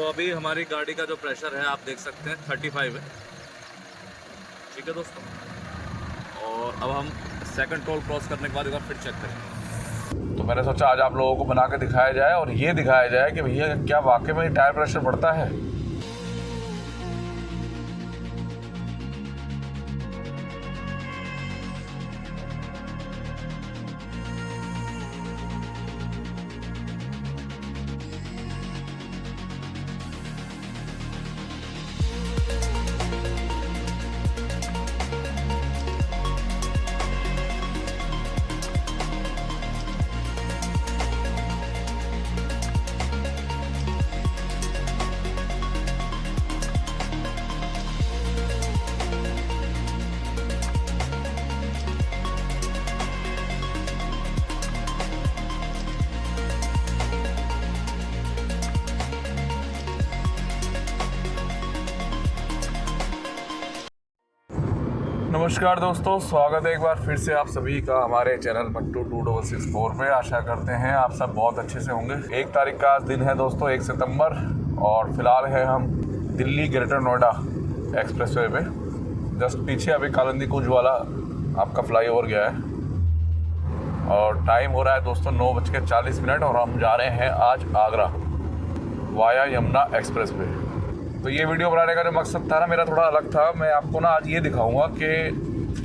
तो अभी हमारी गाड़ी का जो प्रेशर है आप देख सकते हैं 35 है। ठीक है दोस्तों, और अब हम सेकंड टोल क्रॉस करने के बाद एक बार फिर चेक करेंगे। तो मैंने सोचा आज आप लोगों को बना के दिखाया जाए और ये दिखाया जाए कि भैया क्या वाकई में टायर प्रेशर बढ़ता है। नमस्कार दोस्तों, स्वागत है एक बार फिर से आप सभी का हमारे चैनल मट्टू 2664 पे। आशा करते हैं आप सब बहुत अच्छे से होंगे। 1 तारीख का आज दिन है दोस्तों, 1 सितंबर, और फिलहाल है हम दिल्ली ग्रेटर नोएडा एक्सप्रेसवे पे। जस्ट पीछे अभी कालिंदी कुंज वाला आपका फ्लाईओवर गया है और टाइम हो रहा है दोस्तों 9:40 और हम जा रहे हैं आज आगरा वाया यमुना एक्सप्रेस पे। तो ये वीडियो बनाने का जो मकसद था ना मेरा थोड़ा अलग था। मैं आपको ना आज ये दिखाऊंगा कि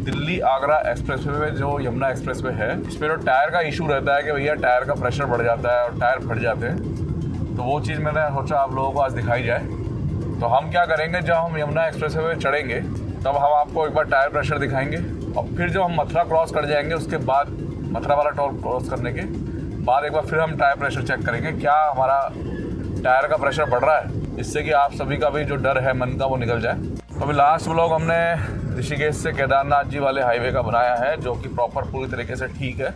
दिल्ली आगरा एक्सप्रेसवे में जो यमुना एक्सप्रेसवे है इसमें जो टायर का इशू रहता है कि भैया टायर का प्रेशर बढ़ जाता है और टायर फट जाते हैं, तो वो चीज़ मैंने सोचा आप लोगों को आज दिखाई जाए। तो हम क्या करेंगे, जब हम यमुना एक्सप्रेसवे में चढ़ेंगे तब हम आपको एक बार टायर प्रेशर दिखाएंगे और फिर जब हम मथुरा क्रॉस कर जाएंगे उसके बाद मथुरा वाला टोल क्रॉस करने के बाद एक बार फिर हम टायर प्रेशर चेक करेंगे क्या हमारा टायर का प्रेशर बढ़ रहा है, इससे कि आप सभी का भी जो डर है मन का वो निकल जाए। अभी लास्ट व्लॉग हमने ऋषिकेश से केदारनाथ जी वाले हाईवे का बनाया है जो कि प्रॉपर पूरी तरीके से ठीक है,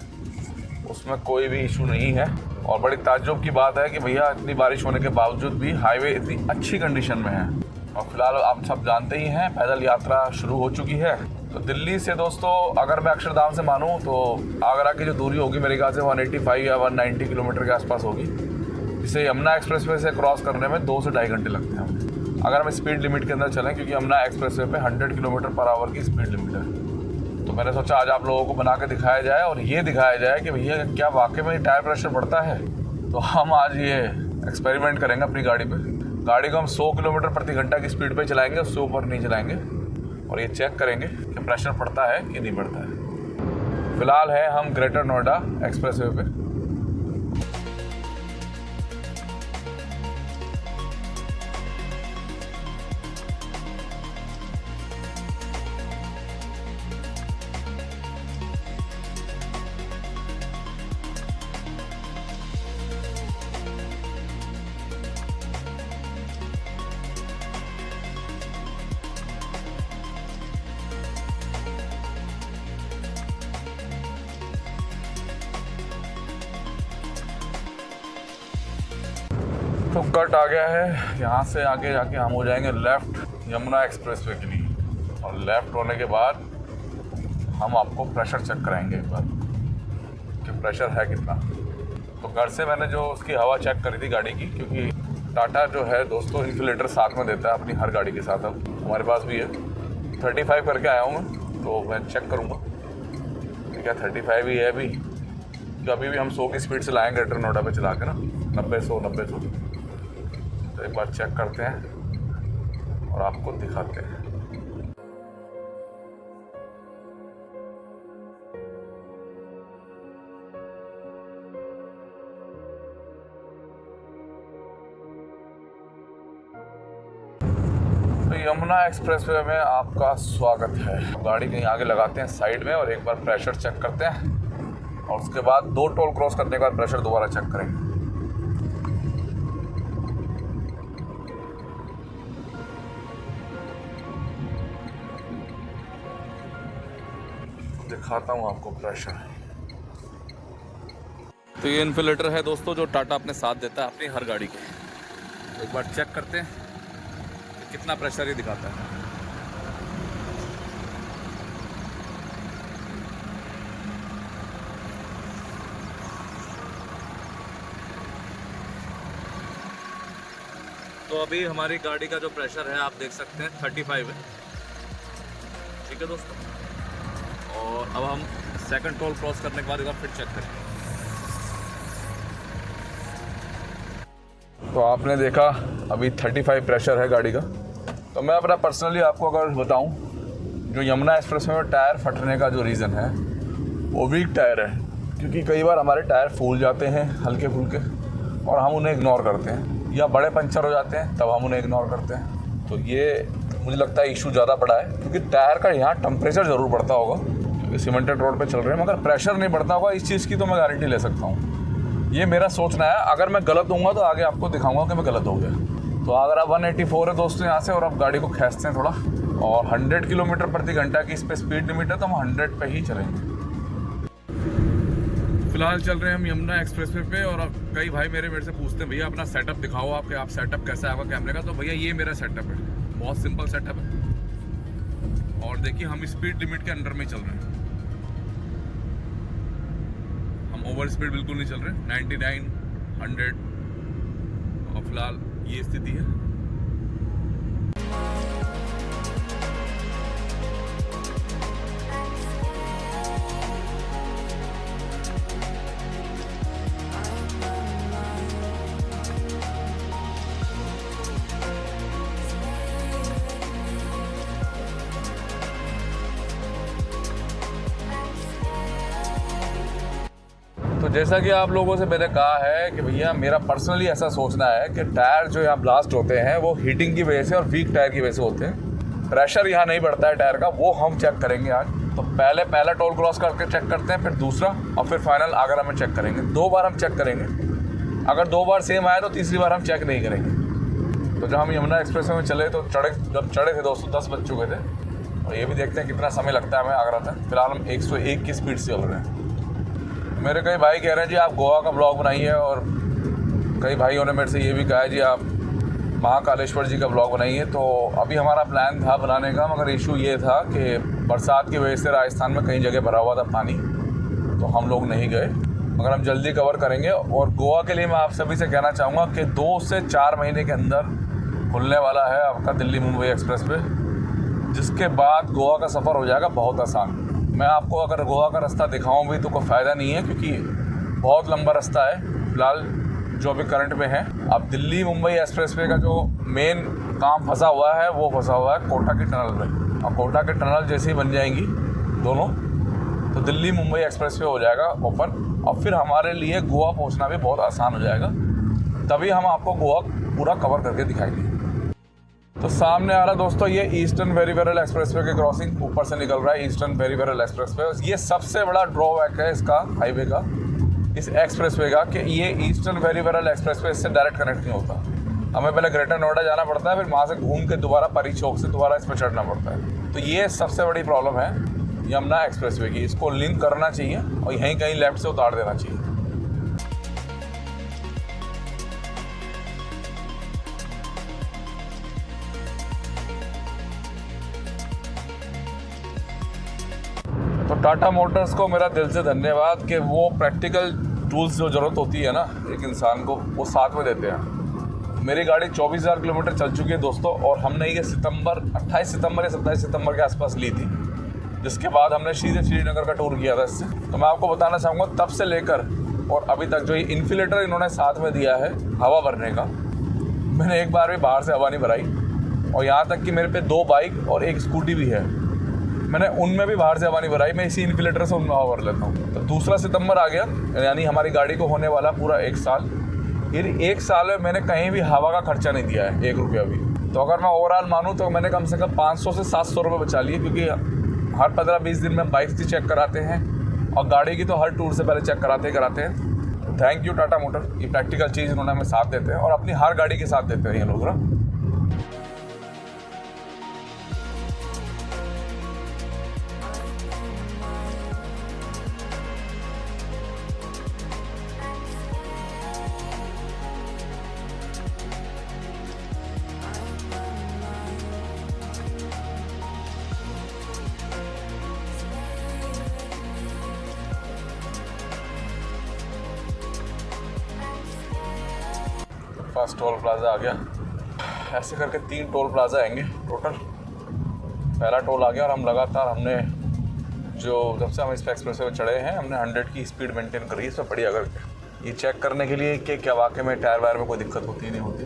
उसमें कोई भी इशू नहीं है। और बड़ी ताज्जुब की बात है कि भैया इतनी बारिश होने के बावजूद भी हाईवे इतनी अच्छी कंडीशन में है। और फिलहाल आप सब जानते ही हैं पैदल यात्रा शुरू हो चुकी है। तो दिल्ली से दोस्तों अगर मैं अक्षरधाम से मानूँ तो आगरा की जो दूरी होगी मेरे ख्याल से 185 या 190 किलोमीटर के आसपास होगी, जिसे यमुना एक्सप्रेसवे से क्रॉस करने में 2 से ढाई घंटे लगते हैं अगर हम स्पीड लिमिट के अंदर चलें, क्योंकि यमुना एक्सप्रेसवे पे 100 किलोमीटर पर आवर की स्पीड लिमिट है। तो मैंने सोचा आज आप लोगों को बना के दिखाया जाए और ये दिखाया जाए कि भैया क्या वाकई में टायर प्रेशर बढ़ता है। तो हम आज ये एक्सपेरिमेंट करेंगे अपनी गाड़ी पे। गाड़ी को हम 100 किलोमीटर प्रति घंटा की स्पीड पे चलाएंगे, उससे ऊपर नहीं चलाएंगे और ये चेक करेंगे कि प्रेशर पड़ता है कि नहीं पड़ता है। फिलहाल है हम ग्रेटर नोएडा एक्सप्रेसवे पे। तो कट आ गया है, यहाँ से आगे जाके हम हो जाएंगे लेफ़्ट यमुना एक्सप्रेसवे के लिए, और लेफ़्ट होने के बाद हम आपको प्रेशर चेक कराएंगे एक बार कि प्रेशर है कितना। तो घर से मैंने जो उसकी हवा चेक करी थी गाड़ी की, क्योंकि टाटा जो है दोस्तों इन्फ्लेटर साथ में देता है अपनी हर गाड़ी के साथ, अब हमारे पास भी है। 35 करके आया हूँ मैं, तो मैं चेक करूँगा क्या 35 ही है अभी, तो अभी भी हम 100 की स्पीड से लाएंगे ग्रेटर नोएडा पे चला के ना, 90-100 तो एक बार चेक करते हैं और आपको दिखाते हैं। तो यमुना एक्सप्रेसवे में आपका स्वागत है। गाड़ी कहीं आगे लगाते हैं साइड में और एक बार प्रेशर चेक करते हैं और उसके बाद 2 टोल क्रॉस करने के बाद प्रेशर दोबारा चेक करेंगे। दिखाता हूँ आपको प्रेशर। तो ये इन्फ्लेटर है दोस्तों जो टाटा अपने साथ देता है अपनी हर गाड़ी के। एक बार चेक करते हैं कितना प्रेशर ये दिखाता है। तो अभी हमारी गाड़ी का जो प्रेशर है आप देख सकते हैं 35 है। ठीक है दोस्तों, और अब हम सेकंड टोल क्रॉस करने के बाद एक बार फिर चेक करेंगे। तो आपने देखा अभी 35 प्रेशर है गाड़ी का। तो मैं अपना पर्सनली आपको अगर बताऊं, जो यमुना एक्सप्रेस में टायर फटने का जो रीज़न है वो वीक टायर है, क्योंकि कई बार हमारे टायर फूल जाते हैं हल्के फुल्के और हम उन्हें इग्नोर करते हैं, या बड़े पंचर हो जाते हैं तब हम उन्हें इग्नोर करते हैं। तो ये मुझे लगता है इशू ज़्यादा बड़ा है, क्योंकि टायर का यहाँ टेम्परेचर ज़रूर बढ़ता होगा क्योंकि सीमेंटेड रोड पे चल रहे हैं, मगर प्रेशर नहीं बढ़ता होगा। इस चीज़ की तो मैं गारंटी ले सकता हूँ। ये मेरा सोचना है। अगर मैं गलत हूँगा तो आगे आपको दिखाऊंगा कि मैं गलत हो गया। तो अगर आप 184 है दोस्तों यहाँ से, और आप गाड़ी को खींचते हैं थोड़ा, और 100 किलोमीटर प्रति घंटा की इस पर स्पीड लिमिट है, तो हम 100 पे ही चलेंगे। फिलहाल चल रहे हैं हम यमुना एक्सप्रेस वे पे। और अब कई भाई मेरे से पूछते हैं, भैया अपना सेटअप दिखाओ, आप सेटअप कैसा है आपका कैमरे का। तो भैया ये मेरा सेटअप है, बहुत सिंपल सेटअप है। और देखिए हम स्पीड लिमिट के अंडर में चल रहे हैं, हम ओवर स्पीड बिल्कुल नहीं चल रहे। 99, 100 और फिलहाल ये स्थिति है। तो जैसा कि आप लोगों से मैंने कहा है कि भैया मेरा पर्सनली ऐसा सोचना है कि टायर जो यहाँ ब्लास्ट होते हैं वो हीटिंग की वजह से और वीक टायर की वजह से होते हैं। प्रेशर यहाँ नहीं बढ़ता है टायर का, वो हम चेक करेंगे आज। तो पहला टोल क्रॉस करके चेक करते हैं, फिर दूसरा, और फिर फाइनल आगरा में चेक करेंगे। 2 बार हम चेक करेंगे। अगर 2 बार सेम आए तो तीसरी बार हम चेक नहीं करेंगे। तो जब हम यमुना एक्सप्रेस में चले तो जब चढ़े थे दोस्तों 10 बज चुके थे। और ये भी देखते हैं कितना समय लगता है हमें आगरा तक। फिलहाल हम 101 की स्पीड से चल रहे हैं। मेरे कई भाई कह रहे हैं जी आप गोवा का ब्लॉग बनाइए, और कई भाइयों ने मेरे से ये भी कहा है जी आप महाकालेश्वर जी का ब्लॉग बनाइए। तो अभी हमारा प्लान था बनाने का, मगर इशू ये था कि बरसात की वजह से राजस्थान में कई जगह भरा हुआ था पानी, तो हम लोग नहीं गए। मगर हम जल्दी कवर करेंगे। और गोवा के लिए मैं आप सभी से कहना चाहूँगा कि 2 से 4 महीने के अंदर खुलने वाला है आपका दिल्ली मुंबई एक्सप्रेस वे, जिसके बाद गोवा का सफ़र हो जाएगा बहुत आसान। मैं आपको अगर गोवा का रास्ता दिखाऊं भी तो कोई फ़ायदा नहीं है, क्योंकि बहुत लंबा रास्ता है फिलहाल जो अभी करंट में है। अब दिल्ली मुंबई एक्सप्रेसवे का जो मेन काम फंसा हुआ है वो फंसा हुआ है कोटा की टनल में। और कोटा की टनल जैसे ही बन जाएंगी दोनों, तो दिल्ली मुंबई एक्सप्रेसवे हो जाएगा ओपन, और फिर हमारे लिए गोवा पहुंचना भी बहुत आसान हो जाएगा। तभी हम आपको गोवा पूरा कवर करके दिखाएंगे। तो सामने आ रहा दोस्तों ये ईस्टर्न पेरिफेरल एक्सप्रेसवे के क्रॉसिंग ऊपर से निकल रहा है, ईस्टर्न पेरिफेरल एक्सप्रेसवे। ये सबसे बड़ा ड्रॉबैक है इसका, हाईवे का, इस एक्सप्रेसवे का, कि ये ईस्टर्न पेरिफेरल एक्सप्रेसवे इससे डायरेक्ट कनेक्ट नहीं होता। हमें पहले ग्रेटर नोएडा जाना पड़ता है, फिर वहाँ से घूम के दोबारा परी चौक से दोबारा इस पर चढ़ना पड़ता है। तो ये सबसे बड़ी प्रॉब्लम है यमुना एक्सप्रेसवे की। इसको लिंक करना चाहिए और यहीं कहीं लेफ्ट से उतार देना चाहिए। तो टाटा मोटर्स को मेरा दिल से धन्यवाद कि वो प्रैक्टिकल टूल्स जो ज़रूरत होती है ना एक इंसान को, वो साथ में देते हैं। मेरी गाड़ी 24,000 किलोमीटर चल चुकी है दोस्तों, और हमने ये 28 सितंबर या 27 सितंबर के आसपास ली थी, जिसके बाद हमने सीधे श्रीनगर का टूर किया था इससे। तो मैं आपको बताना चाहूँगा तब से लेकर और अभी तक जो ये इन्फ्लेटर इन्होंने साथ में दिया है हवा भरने का, मैंने एक बार भी बाहर से हवा नहीं भराई। और यहाँ तक कि मेरे पे 2 बाइक और 1 स्कूटी भी है, मैंने उनमें भी बाहर से हवा नहीं भराई। मैं इसी इन्फ्लेटर से उनमें हवा भर लेता हूँ। तो 2 सितंबर आ गया, यानी हमारी गाड़ी को होने वाला पूरा 1 साल। फिर 1 साल में मैंने कहीं भी हवा का खर्चा नहीं दिया है, 1 रुपया भी। तो अगर मैं ओवरऑल मानूँ तो मैंने कम से कम 500 से 700 रुपये बचा लिए, क्योंकि हर 15-20 दिन में बाइक भी चेक कराते हैं और गाड़ी की तो हर टूर से पहले चेक कराते हैं। थैंक यू टाटा मोटर, ये प्रैक्टिकल चीज़ इन्होंने हमें साथ देते हैं और अपनी हर गाड़ी के साथ देते हैं ये लोग ना। फर्स्ट टोल प्लाजा आ गया। ऐसे करके 3 टोल प्लाजा आएंगे टोटल। पहला टोल आ गया और हम लगातार हमने जब से हम इस एक्सप्रेस वे चढ़े हैं हमने 100 की स्पीड मेंटेन करी है इसमें बढ़िया करके। ये चेक करने के लिए कि क्या वाकई में टायर वायर में कोई दिक्कत होती नहीं होती।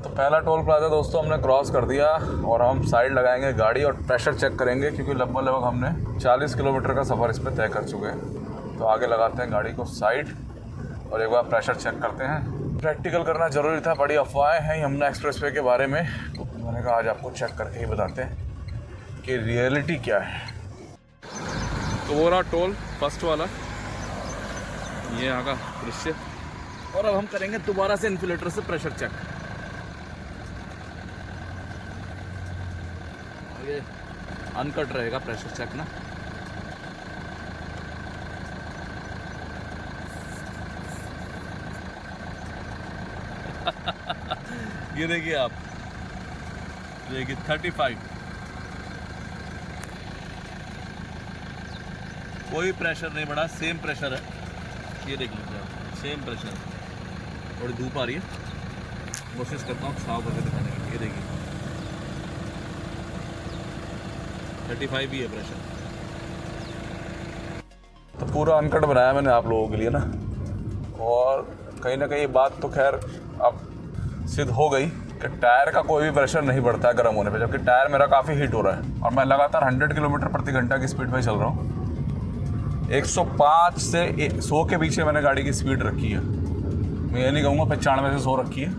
तो पहला टोल प्लाजा दोस्तों हमने क्रॉस कर दिया और हम साइड लगाएंगे गाड़ी और प्रेशर चेक करेंगे, क्योंकि लगभग हमने 40 किलोमीटर का सफ़र इस पर तय कर चुके हैं। तो आगे लगाते हैं गाड़ी को साइड और एक बार प्रेशर चेक करते हैं। प्रैक्टिकल करना ज़रूरी था, बड़ी अफवाहें हैं यमुना एक्सप्रेस वे के बारे में, तो मैंने कहा आज आपको चेक करके ही बताते हैं कि रियलिटी क्या है। तो वो रहा टोल फर्स्ट वाला, ये यहाँ का दृश्य। और अब हम करेंगे दोबारा से इन्फ्लेटर से प्रेशर चेक। ये अनकट रहेगा प्रेशर चेक ना। ये देखिए आप, देखिए 35, कोई प्रेशर नहीं बढ़ा, सेम प्रेशर है। ये देख लीजिए आप, सेम प्रेशर। थोड़ी धूप आ रही है, कोशिश करता हूँ साफ करके दिखाने की। ये देखिए 35 ही है प्रेशर। तो पूरा अनकट बनाया मैंने आप लोगों के लिए ना। और कहीं ना कहीं बात तो खैर अब सिद्ध हो गई कि टायर का कोई भी प्रेशर नहीं बढ़ता है गर्म होने पे, जबकि टायर मेरा काफ़ी हीट हो रहा है और मैं लगातार 100 किलोमीटर प्रति घंटा की स्पीड पे चल रहा हूँ। 105 से 100 के पीछे मैंने गाड़ी की स्पीड रखी है। मैं ये नहीं कहूँगा 95 से 100 रखी है।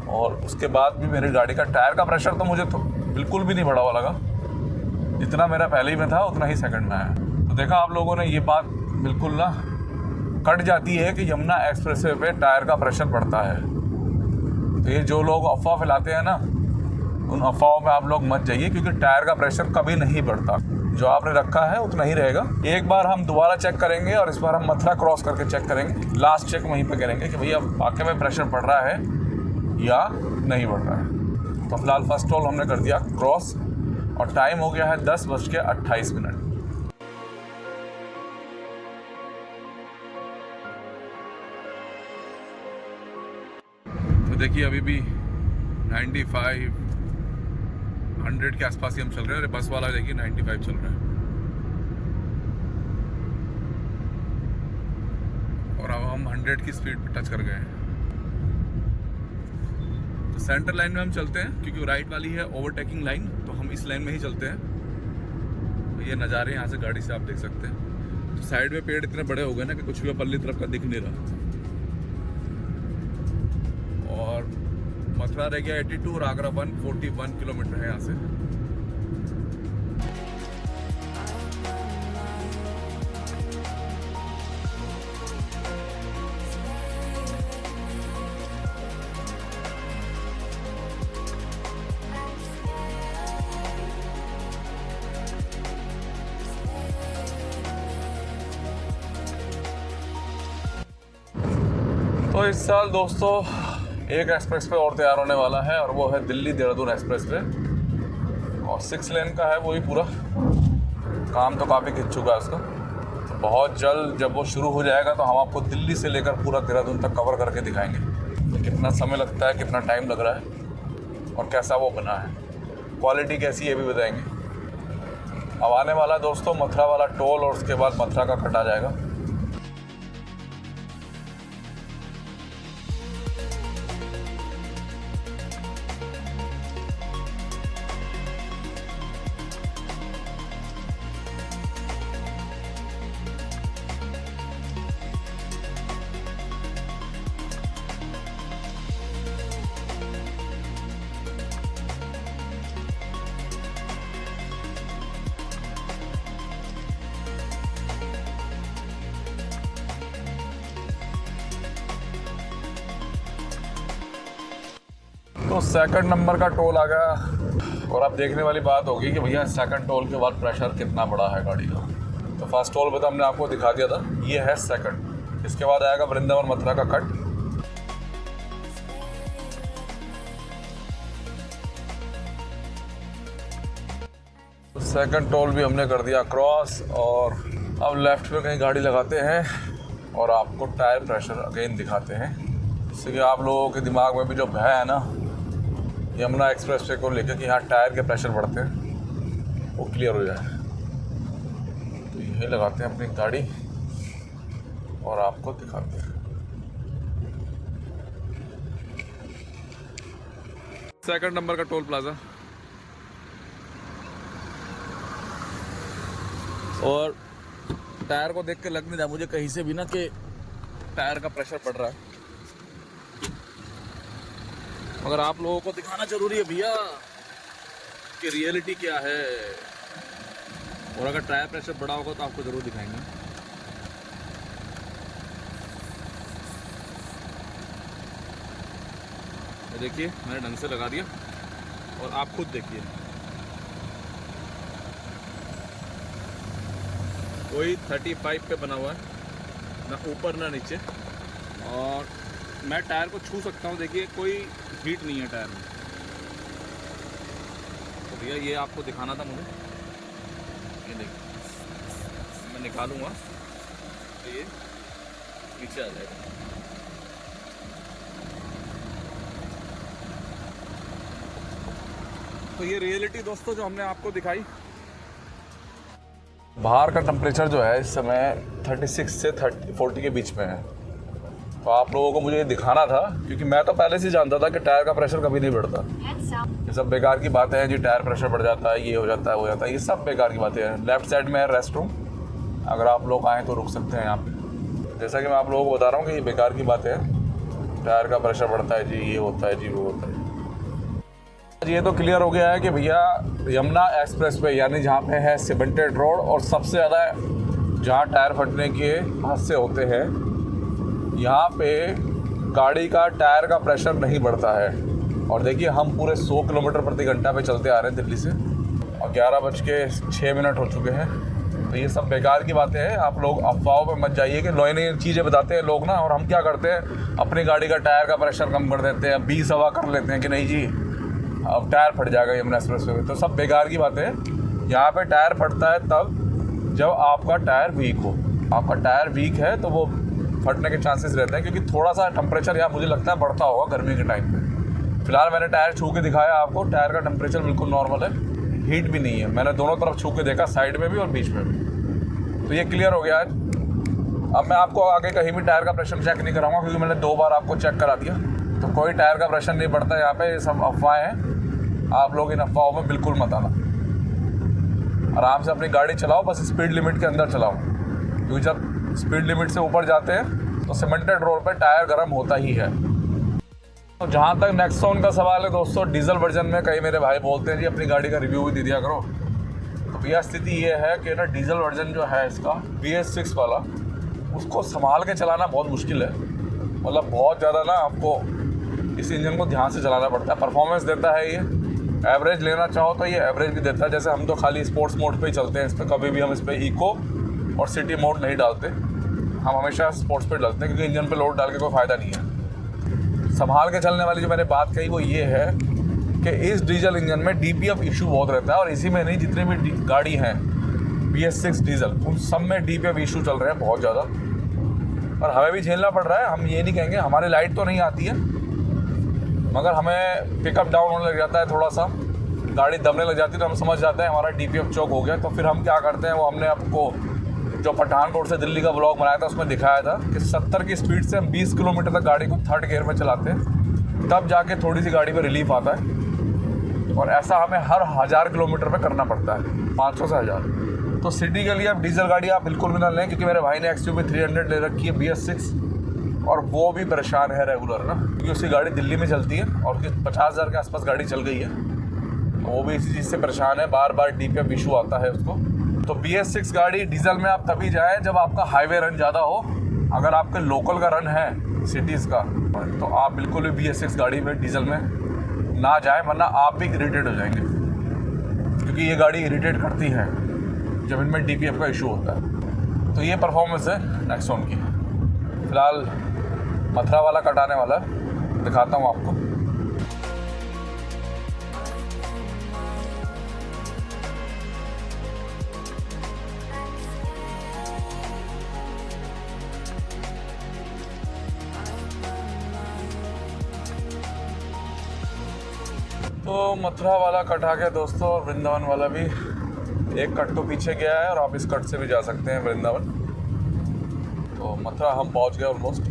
और उसके बाद भी मेरी गाड़ी का टायर का प्रेशर तो मुझे तो बिल्कुल भी नहीं बढ़ा हुआ लगा। जितना मेरा पहले ही में था उतना ही सेकंड में आया। तो देखा आप लोगों ने, ये बात बिल्कुल ना कट जाती है कि यमुना एक्सप्रेसवे पे टायर का प्रेशर बढ़ता है। तो ये जो लोग अफवाह फैलाते हैं ना, उन अफवाहों में आप लोग मत जाइए, क्योंकि टायर का प्रेशर कभी नहीं बढ़ता। जो आपने रखा है उतना ही रहेगा। एक बार हम दोबारा चेक करेंगे और इस बार हम मथुरा क्रॉस करके चेक करेंगे। लास्ट चेक वहीं पे करेंगे कि भैया वाकई में प्रेशर बढ़ रहा है या नहीं बढ़ रहा है। तो फिलहाल फर्स्ट टोल हमने कर दिया क्रॉस और टाइम हो गया है 10:28। तो देखिए अभी भी 95, 100 के आसपास ही हम चल रहे हैं। और बस वाला देखिए 95 चल रहा है। और अब हम 100 की स्पीड पे टच कर गए हैं। तो सेंटर लाइन में हम चलते हैं, क्योंकि राइट वाली है ओवरटेकिंग लाइन, तो हम इस लाइन में ही चलते हैं। ये नज़ारे यहाँ से गाड़ी से आप देख सकते हैं। तो साइड में पेड़ इतने बड़े हो गए ना कि कुछ भी पल्ली तरफ का दिख नहीं रहा। और मथुरा रह गया 82 और आगरा 141 किलोमीटर है यहाँ से। तो इस साल दोस्तों एक एक्सप्रेस पे और तैयार होने वाला है और वो है दिल्ली देहरादून एक्सप्रेस वे। और 6 लेन का है वो ही पूरा। काम तो काफ़ी खिंच चुका है उसका। तो बहुत जल्द जब वो शुरू हो जाएगा तो हम आपको दिल्ली से लेकर पूरा देहरादून तक कवर करके दिखाएंगे कि कितना समय लगता है, कितना टाइम लग रहा है और कैसा वो बना है, क्वालिटी कैसी है भी बताएंगे। अब आने वाला दोस्तों मथुरा वाला टोल और उसके बाद मथुरा का कट आ जाएगा। तो सेकंड नंबर का टोल आ गया और अब देखने वाली बात होगी कि भैया सेकंड टोल के बाद प्रेशर कितना बड़ा है गाड़ी का। तो फर्स्ट टोल पे तो हमने आपको दिखा दिया था, ये है सेकंड। इसके बाद आएगा वृंदावन मथुरा का कट। तो सेकंड टोल भी हमने कर दिया क्रॉस और अब लेफ्ट पे कहीं गाड़ी लगाते हैं और आपको टायर प्रेशर अगेन दिखाते हैं। जिससे कि आप लोगों के दिमाग में भी जो भय है ना यमुना एक्सप्रेस वे को लेकर कि यहाँ टायर के प्रेशर बढ़ते हैं वो क्लियर हो जाए। तो यही लगाते हैं अपनी गाड़ी और आपको दिखाते हैं। सेकंड नंबर का टोल प्लाजा और टायर को देख के लग नहीं रहा मुझे कहीं से भी ना कि टायर का प्रेशर बढ़ रहा है, मगर आप लोगों को दिखाना जरूरी है भैया कि रियलिटी क्या है। और अगर टायर प्रेशर बढ़ा होगा तो आपको जरूर दिखाएंगे। तो देखिए मैंने ढंग से लगा दिया और आप खुद देखिए, कोई 35 पे बना हुआ है, ना ऊपर ना नीचे, और मैं टायर को छू सकता हूँ। देखिए कोई हीट नहीं है टायर में। तो भैया ये आपको दिखाना था मुझे। ये देखिए मैं निकालूंगा तो ये नीचे आ जाएगा। तो ये रियलिटी दोस्तों जो हमने आपको दिखाई। बाहर का टेम्परेचर जो है इस समय 36 से 40 के बीच में है। तो आप लोगों को मुझे ये दिखाना था क्योंकि मैं तो पहले से जानता था कि टायर का प्रेशर कभी नहीं बढ़ता। ये सब बेकार की बातें हैं जी, टायर प्रेशर बढ़ जाता है, ये हो जाता है, वो जाता है, ये सब बेकार की बातें हैं। लेफ्ट साइड में है रेस्ट रूम, अगर आप लोग आएँ तो रुक सकते हैं यहाँ पे। जैसा कि मैं आप लोगों को बता रहा हूँ कि ये बेकार की बातें हैं, टायर का प्रेशर बढ़ता है जी, ये होता है जी, वो होता है। ये तो क्लियर हो गया है कि भैया यमुना एक्सप्रेस वे यानी जहाँ पे है सीमेंटेड रोड और सबसे ज़्यादा जहाँ टायर फटने के हादसे होते हैं, यहाँ पे गाड़ी का टायर का प्रेशर नहीं बढ़ता है। और देखिए हम पूरे 100 किलोमीटर प्रति घंटा पे चलते आ रहे हैं दिल्ली से और 11:06 हो चुके हैं। तो ये सब बेकार की बातें हैं। आप लोग अफवाहों पे मत जाइए कि नई नई चीज़ें बताते हैं लोग ना, और हम क्या करते हैं अपनी गाड़ी का टायर का प्रेशर कम कर देते हैं, 20 हवा कर लेते हैं कि नहीं जी अब टायर फट जाएगा यमुना एक्सप्रेस वे में। तो सब बेकार की बातें हैं। यहाँ पे टायर फटता है तब जब आपका टायर वीक हो। आपका टायर वीक है तो वो फटने के चांसेस रहते हैं, क्योंकि थोड़ा सा टेम्परेचर यहाँ मुझे लगता है बढ़ता होगा गर्मी के टाइम पे। फिलहाल मैंने टायर छू के दिखाया आपको, टायर का टेम्परेचर बिल्कुल नॉर्मल है, हीट भी नहीं है। मैंने दोनों तरफ छू के देखा, साइड में भी और बीच में भी। तो ये क्लियर हो गया आज। अब मैं आपको आगे कहीं भी टायर का प्रेशर चेक नहीं कराऊंगा क्योंकि मैंने 2 बार आपको चेक करा दिया। तो कोई टायर का प्रेशर नहीं बढ़ता यहाँ पे, ये सब अफवाहें हैं। आप लोग इन अफवाहों में बिल्कुल मत आना। आराम से अपनी गाड़ी चलाओ, बस स्पीड लिमिट के अंदर चलाओ, क्योंकि जब स्पीड लिमिट से ऊपर जाते हैं तो सीमेंटेड रोड पे टायर गर्म होता ही है। तो जहाँ तक नेक्सॉन का सवाल है दोस्तों, डीजल वर्जन में कई मेरे भाई बोलते हैं जी अपनी गाड़ी का रिव्यू भी दे दिया करो। तो भैया स्थिति ये है कि ना डीजल वर्जन जो है इसका BS6 वाला, उसको संभाल के चलाना बहुत मुश्किल है। मतलब बहुत ज़्यादा ना आपको इस इंजन को ध्यान से चलाना पड़ता है। परफॉर्मेंस देता है ये, एवरेज लेना चाहो तो ये एवरेज भी देता है। जैसे हम तो खाली स्पोर्ट्स मोड पे ही चलते हैं इस पर, कभी भी हम इस पर इको और सिटी मोड नहीं डालते, हम हमेशा स्पोर्ट्स पे डालते हैं क्योंकि इंजन पे लोड डाल के कोई फ़ायदा नहीं है। संभाल के चलने वाली जो मैंने बात कही वो ये है कि इस डीजल इंजन में DPF इशू बहुत रहता है, और इसी में नहीं जितने भी गाड़ी हैं BS6 डीजल उन सब में DPF इशू चल रहे हैं बहुत ज़्यादा, और हमें भी झेलना पड़ रहा है। हम ये नहीं कहेंगे, हमारी लाइट तो नहीं आती है, मगर हमें पिकअप डाउन होने लग जाता है, थोड़ा सा गाड़ी दबने लग जाती है तो हम समझ जाते हैं हमारा DPF चौक हो गया। तो फिर हम क्या करते हैं, वो हमने आपको जो पठानकोट से दिल्ली का ब्लॉग बनाया था उसमें दिखाया था कि 70 की स्पीड से हम 20 किलोमीटर तक गाड़ी को 3rd गियर में चलाते हैं, तब जाके थोड़ी सी गाड़ी में रिलीफ आता है। और ऐसा हमें हर 1000 किलोमीटर पे करना पड़ता है, 500 से 1000। तो सिटी के लिए अब डीजल गाड़ी आप बिल्कुल भी ना लें, क्योंकि मेरे भाई ने XUV 300 ले रखी है BS6, और वो भी परेशान है रेगुलर ना, क्योंकि उसकी गाड़ी दिल्ली में चलती है और उसकी 50,000 के आसपास गाड़ी चल गई है, तो वो भी इसी चीज़ से परेशान है, बार बार DPF इशू आता है उसको। तो BS6 गाड़ी डीजल में आप तभी जाए जब आपका हाईवे रन ज़्यादा हो। अगर आपके लोकल का रन है सिटीज़ का तो आप बिल्कुल भी BS6 गाड़ी में डीजल में ना जाए, वरना आप भी इरिटेट हो जाएंगे, क्योंकि ये गाड़ी इरिटेट करती है जब इनमें DPF का इशू होता है। तो ये परफॉर्मेंस है नेक्सॉन की। फिलहाल मथुरा वाला कटाने वाला है, दिखाता हूँ आपको। तो मथुरा वाला कट आ गया दोस्तों, और वृंदावन वाला भी। एक कट तो पीछे गया है और आप इस कट से भी जा सकते हैं वृंदावन। तो मथुरा हम पहुंच गए ऑलमोस्ट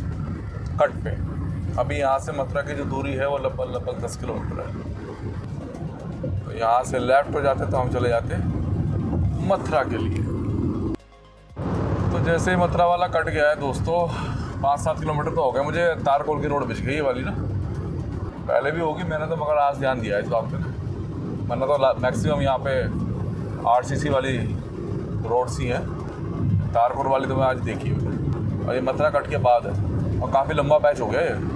कट पे। अभी यहाँ से मथुरा की जो दूरी है वो लगभग 10 किलोमीटर है। तो यहाँ से लेफ्ट हो जाते तो हम चले जाते मथुरा के लिए। तो जैसे ही मथुरा वाला कट गया है दोस्तों, 5-7 किलोमीटर तो हो गया। मुझे तारकोल की रोड बच गई ये वाली ना, पहले भी होगी मैंने तो, मगर आज ध्यान दिया इस बात पे ना। मैंने तो मैक्सिमम यहाँ पे RCC वाली रोड सी है, तारकोल वाली तो मैं आज देखी हुई। और ये मथुरा कट के बाद है और काफ़ी लंबा पैच हो गया ये।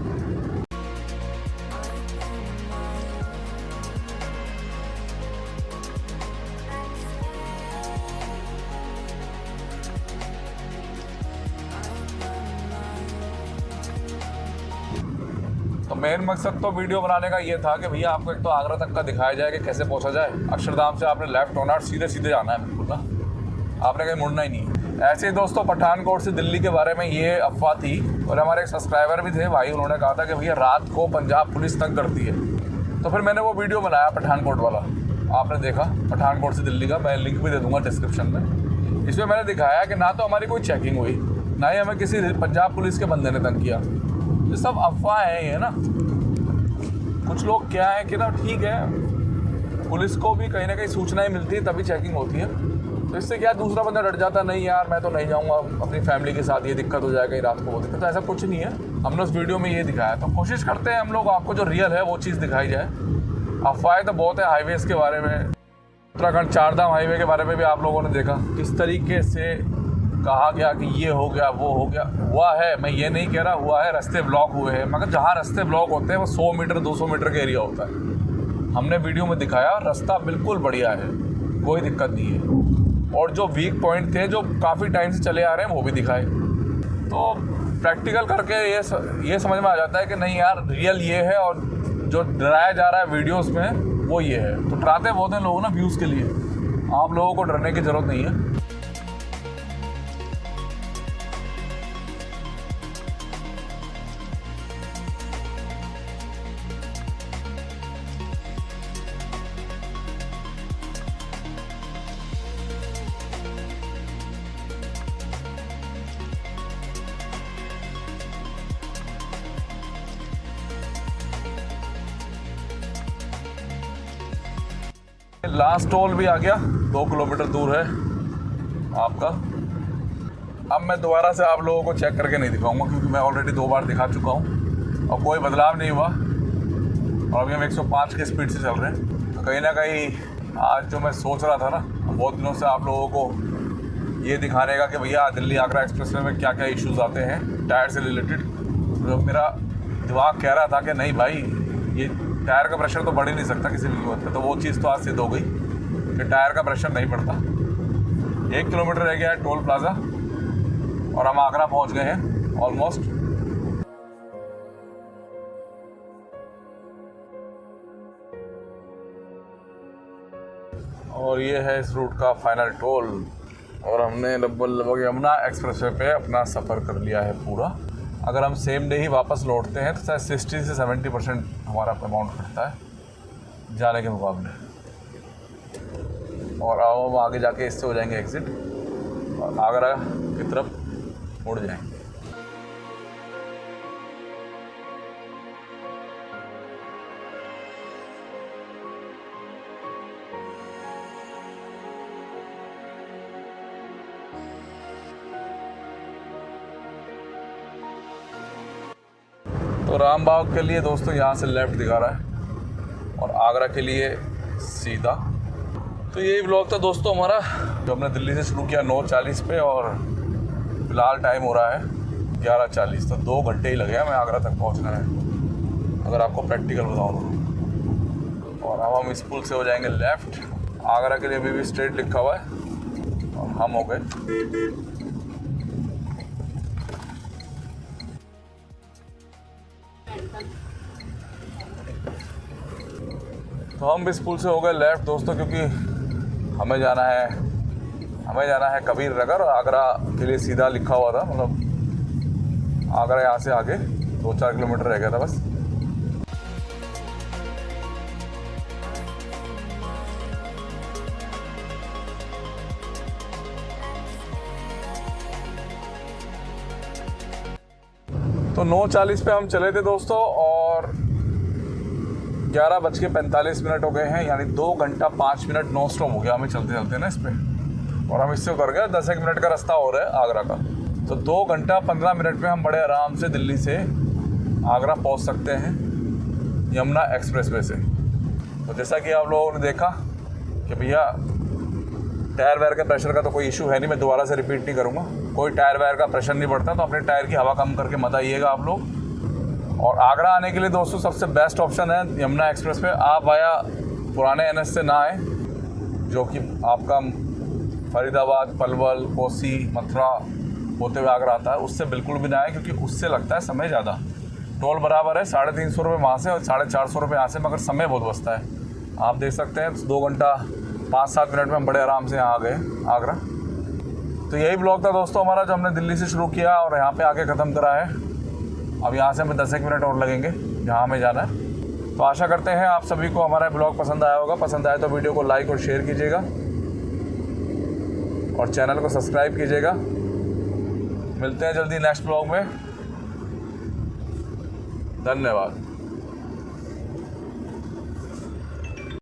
तो मेन मकसद तो वीडियो बनाने का ये था कि भैया आपको एक तो आगरा तक का दिखाया जाए कि कैसे पहुंचा जाए। अक्षरधाम से आपने लेफ्ट होना और सीधे सीधे जाना है बिल्कुल ना, आपने कहीं मुड़ना ही नहीं है। ऐसे ही दोस्तों पठानकोट से दिल्ली के बारे में ये अफवाह थी, और हमारे एक सब्सक्राइबर भी थे भाई, उन्होंने कहा था कि भैया रात को पंजाब पुलिस तंग करती है। तो फिर मैंने वो वीडियो बनाया पठानकोट वाला, आपने देखा पठानकोट से दिल्ली का, मैं लिंक भी दे दूंगा डिस्क्रिप्शन में। इसमें मैंने दिखाया कि ना तो हमारी कोई चेकिंग हुई, ना ही हमें किसी पंजाब पुलिस के बंदे ने तंग किया। ये सब अफवाह है ये ना। कुछ लोग क्या है कि ना, ठीक है पुलिस को भी कहीं ना कहीं सूचनाएं मिलती है तभी चेकिंग होती है, तो इससे क्या दूसरा बंदा डर जाता, नहीं यार मैं तो नहीं जाऊंगा अपनी फैमिली के साथ, ये दिक्कत हो जाएगी रात को वो दिक्कत। तो ऐसा कुछ नहीं है, हमने उस वीडियो में ये दिखाया। तो कोशिश करते हैं हम लोग आपको जो रियल है वो चीज़ दिखाई जाए। अफवाहें तो बहुत है हाईवेज़ के बारे में, उत्तराखंड चारधाम हाईवे के बारे में भी आप लोगों ने देखा किस तरीके से कहा गया कि ये हो गया वो हो गया। हुआ है, मैं ये नहीं कह रहा हुआ है, रास्ते ब्लॉक हुए हैं, मगर जहाँ रास्ते ब्लॉक होते हैं वो 100 मीटर 200 मीटर का एरिया होता है। हमने वीडियो में दिखाया रास्ता बिल्कुल बढ़िया है, कोई दिक्कत नहीं है। और जो वीक पॉइंट थे जो काफ़ी टाइम से चले आ रहे हैं वो भी दिखाए। तो प्रैक्टिकल करके ये समझ में आ जाता है कि नहीं यार रियल ये है, और जो डराया जा रहा है वीडियोस में वो ये है। तो डराते बहुत हैं लोग ना व्यूज़ के लिए, आप लोगों को डरने की ज़रूरत नहीं है। लास्ट टोल भी आ गया, 2 किलोमीटर दूर है आपका। अब मैं दोबारा से आप लोगों को चेक करके नहीं दिखाऊंगा क्योंकि मैं ऑलरेडी 2 बार दिखा चुका हूँ और कोई बदलाव नहीं हुआ। और अभी हम 105 की स्पीड से चल रहे हैं। तो कहीं ना कहीं आज जो मैं सोच रहा था ना बहुत दिनों से आप लोगों को ये दिखाने का कि भैया दिल्ली आगरा एक्सप्रेसवे में क्या क्या इश्यूज़ आते हैं टायर से रिलेटेड, तो मेरा दिमाग कह रहा था कि नहीं भाई ये टायर का प्रेशर तो बढ़ ही नहीं सकता किसी भी कीमत पे। तो वो चीज़ तो आज सिद्ध हो गई कि टायर का प्रेशर नहीं बढ़ता। 1 किलोमीटर रह गया है टोल प्लाज़ा और हम आगरा पहुंच गए हैं ऑलमोस्ट। और ये है इस रूट का फाइनल टोल, और हमने लगभग यमुना एक्सप्रेसवे पे अपना सफ़र कर लिया है पूरा। अगर हम सेम डे ही वापस लौटते हैं तो शायद 60 से 70% हमारा अमाउंट कटता है जाने के मुकाबले। और अब हम आगे जाके इससे हो जाएंगे एग्ज़िट और आगरा की तरफ मुड़ जाएंगे। तो रामबाग के लिए दोस्तों यहाँ से लेफ़्ट दिखा रहा है और आगरा के लिए सीधा। तो यही व्लॉग था दोस्तों हमारा जो हमने दिल्ली से शुरू किया 9:40 पे, और फ़िलहाल टाइम हो रहा है 11:40। तो 2 घंटे ही लगे हैं हमें आगरा तक पहुँचना है अगर आपको प्रैक्टिकल बताऊँ तो। और अब हम इस पुल से हो जाएंगे लेफ़्ट। आगरा के लिए अभी भी स्ट्रेट लिखा हुआ है और हम हो गए। तो हम इस पुल से हो गए लेफ़्ट दोस्तों, क्योंकि हमें जाना है कबीर नगर। आगरा के लिए सीधा लिखा हुआ था, मतलब आगरा यहाँ से आगे 2-4 किलोमीटर रह गया था बस। तो 9:40 पे हम चले थे दोस्तों और 11:45 हो गए हैं, यानी 2 घंटा 5 मिनट नॉन स्टॉप हो गया हमें चलते चलते ना इस पर। और हम इससे उतर गए 10-1 मिनट का रास्ता हो रहा है आगरा का। तो 2 घंटा 15 मिनट में हम बड़े आराम से दिल्ली से आगरा पहुंच सकते हैं यमुना एक्सप्रेसवे से। तो जैसा कि आप लोगों ने देखा कि भैया टायर वायर के प्रेशर का तो कोई इशू है नहीं, मैं दोबारा से रिपीट नहीं करूँगा। कोई टायर वायर का प्रेशर नहीं बढ़ता, तो अपने टायर की हवा कम करके मत आइएगा आप लोग। और आगरा आने के लिए दोस्तों सबसे बेस्ट ऑप्शन है यमुना एक्सप्रेस पे। आप आया पुराने NH से ना आए, जो कि आपका फरीदाबाद, पलवल, कोसी, मथुरा होते हुए आगरा आता है, उससे बिल्कुल भी ना आए, क्योंकि उससे लगता है समय ज़्यादा। टोल बराबर है 350 रुपये वहाँ से और 450 रुपये यहाँ से, मगर समय बहुत बचता है। आप देख सकते हैं 2 घंटा 5-7 मिनट में हम बड़े आराम से यहाँ आ गए आगरा। तो यही ब्लॉग था दोस्तों हमारा, जो हमने दिल्ली से शुरू किया और यहाँ पे आके ख़त्म करा है। अब यहाँ से हमें 10-1 मिनट और लगेंगे जहाँ हमें जाना है। तो आशा करते हैं आप सभी को हमारा ब्लॉग पसंद आया होगा। पसंद आए तो वीडियो को लाइक और शेयर कीजिएगा और चैनल को सब्सक्राइब कीजिएगा। मिलते हैं जल्दी नेक्स्ट ब्लॉग में। धन्यवाद।